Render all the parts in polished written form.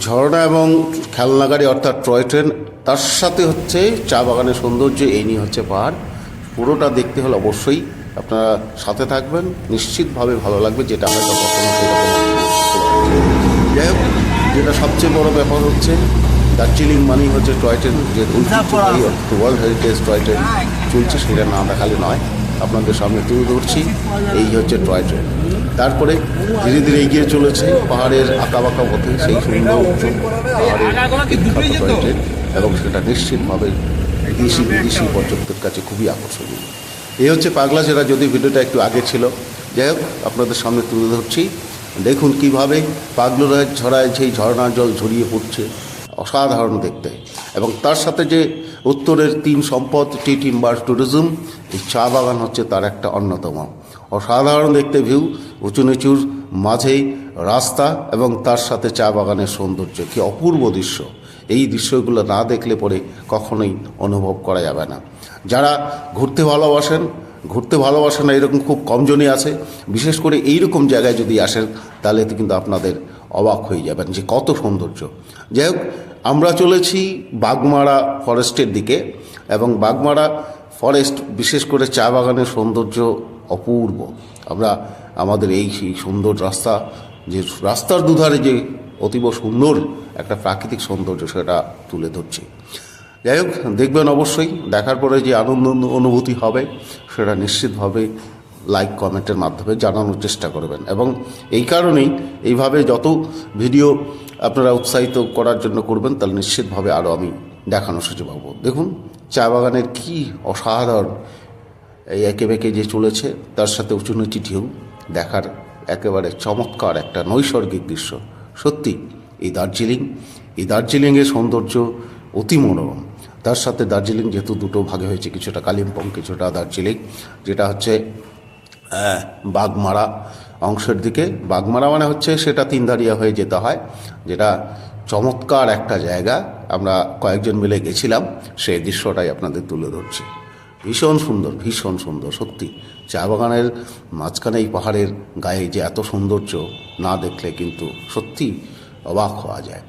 ঝর্ণা এবং খেলনা গাড়ি অর্থাৎ টয় ট্রেন, তার সাথে হচ্ছে চা বাগানের সৌন্দর্য, এই নিয়ে হচ্ছে পাহাড়। পুরোটা দেখতে হলে অবশ্যই আপনারা সাথে থাকবেন, নিশ্চিতভাবে ভালো লাগবে, যেটা হয়তো কখনো সেরকম যাই হোক। যেটা সবচেয়ে বড় ব্যাপার হচ্ছে দার্জিলিং মানেই হচ্ছে টয় ট্রেন, যে ঐতিহ্যবাহী ওয়ার্ল্ড হেরিটেজ টয় ট্রেন চলছে, সেটা না দেখালে নয়। আপনাদের সামনে তুলে ধরছি, এই হচ্ছে টয় ট্রেন। তারপরে ধীরে ধীরে এগিয়ে চলেছে পাহাড়ের আঁকাবাঁকা পথে সেই সুন্দর পাহাড়ের বিখ্যাত টয় ট্রেন, এবং সেটা নিশ্চিতভাবে বিদেশি পর্যটকদের কাছে খুবই আকর্ষণীয়। এই হচ্ছে পাগলা ঝরা, যদি ভিডিওটা একটু আগে ছিল। যাই হোক, আপনাদের সামনে তুলে ধরছি। দেখুন কীভাবে পাগলা ঝরায় সেই ঝর্ণার জল ঝরিয়ে পড়ছে, অসাধারণ দেখতে। এবং তার সাথে যে উত্তরের তিন সম্পদ টি টিম্বার ট্যুরিজম, এই চা বাগান হচ্ছে তার একটা অন্যতম অসাধারণ দেখতে ভিউ। উঁচু নিচুর মাঝেই রাস্তা এবং তার সাথে চা বাগানের সৌন্দর্য, কি অপূর্ব দৃশ্য। এই দৃশ্যগুলো না দেখলে পরে কখনোই অনুভব করা যাবে না। যারা ঘুরতে ভালোবাসেন না এরকম খুব কমজনই আছে। বিশেষ করে এই রকম জায়গায় যদি আসেন তাহলে তো কিন্তু আপনাদের অবাক হয়ে যাবেন যে কত সৌন্দর্য। যাই হোক, আমরা চলেছি বাগমারা ফরেস্টের দিকে, এবং বাগমারা ফরেস্ট বিশেষ করে চা বাগানের সৌন্দর্য অপূর্ব। আমরা আমাদের এই সুন্দর রাস্তা, যে রাস্তার দুধারে যে অতীব সুন্দর একটা প্রাকৃতিক সৌন্দর্য, সেটা তুলে ধরছি। যাই হোক, দেখবেন অবশ্যই। দেখার পরে যে আনন্দ অনুভূতি হবে সেটা নিশ্চিতভাবে লাইক কমেন্টের মাধ্যমে জানানোর চেষ্টা করবেন। এবং এই কারণেই এইভাবে যত ভিডিও আপনারা উৎসাহিত করার জন্য করবেন, তাহলে নিশ্চিতভাবে আরও আমি দেখানোর সুযোগ পাবো। দেখুন চা বাগানের কী অসাধারণ, এই একে বেঁকে যে চলেছে, তার সাথে উঁচু নিচু ঢেউ দেখার একেবারে চমৎকার একটা নৈসর্গিক দৃশ্য। সত্যি এই দার্জিলিংয়ের সৌন্দর্য অতি মনোরম। তার সাথে দার্জিলিং যেহেতু দুটো ভাগে হয়েছে, কিছুটা কালিম্পং, কিছুটা দার্জিলিং, যেটা হচ্ছে বাগমারা অংশের দিকে। বাগমারা মানে হচ্ছে সেটা তিনধারিয়া হয়ে যেতে হয়, যেটা চমৎকার একটা জায়গা। আমরা কয়েকজন মিলে গেছিলাম, সেই দৃশ্যটাই আপনাদের তুলে ধরছি। ভীষণ সুন্দর সত্যি। চা বাগানের মাঝখানে এই পাহাড়ের গায়ে যে এত সৌন্দর্য, না দেখলে কিন্তু সত্যি অবাক হওয়া যায়।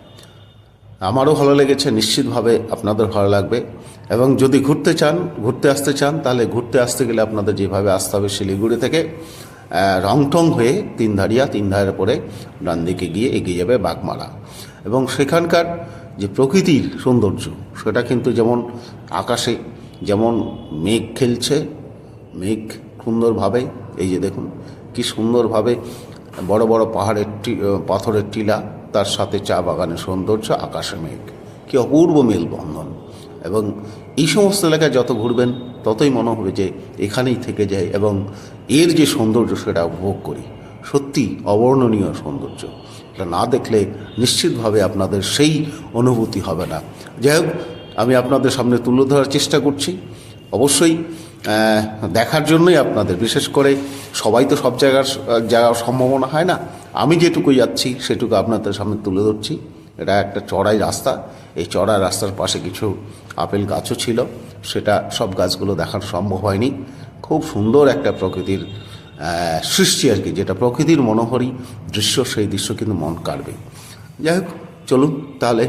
আমারও ভালো লেগেছে, নিশ্চিতভাবে আপনাদের ভালো লাগবে। এবং যদি ঘুরতে আসতে চান, তাহলে ঘুরতে আসতে গেলে আপনাদের যেভাবে আসতে হবে শিলিগুড়ি থেকে রংটং হয়ে তিনধারের পরে ডান দিকে গিয়ে এগিয়ে যাবে বাগমারা। এবং সেখানকার যে প্রকৃতির সৌন্দর্য, সেটা কিন্তু যেমন আকাশে যেমন মেঘ খেলছে, মেঘ সুন্দরভাবে, এই যে দেখুন কি সুন্দরভাবে বড় বড় পাথরের টিলা, তার সাথে চা বাগানের সৌন্দর্য, আকাশে মেঘ, কি অপূর্ব মেলবন্ধন। এবং এই সমস্ত এলাকায় যত ঘুরবেন ততই মনে হবে যে এখানেই থেকে যায়, এবং এর যে সৌন্দর্য সেটা উপভোগ করি। সত্যি অবর্ণনীয় সৌন্দর্য, এটা না দেখলে নিশ্চিতভাবে আপনাদের সেই অনুভূতি হবে না। যাই হোক, আমি আপনাদের সামনে তুলে ধরার চেষ্টা করছি। অবশ্যই দেখার জন্যই আপনাদের, বিশেষ করে সবাই তো সব যাওয়ার সম্ভাবনা হয় না। আমি যেটুকু যাচ্ছি সেটুকু আপনাদের সামনে তুলে ধরছি। এটা একটা চড়াই রাস্তা, এই চড়াই রাস্তার পাশে কিছু আপেল গাছও ছিল, সেটা সব গাছগুলো দেখানো সম্ভব হয়নি। খুব সুন্দর একটা প্রকৃতির সৃষ্টি আর কি, যেটা প্রকৃতির মনোহরী দৃশ্য, সেই দৃশ্য কিন্তু মন কাড়বে। যাই হোক, চলুন তাহলে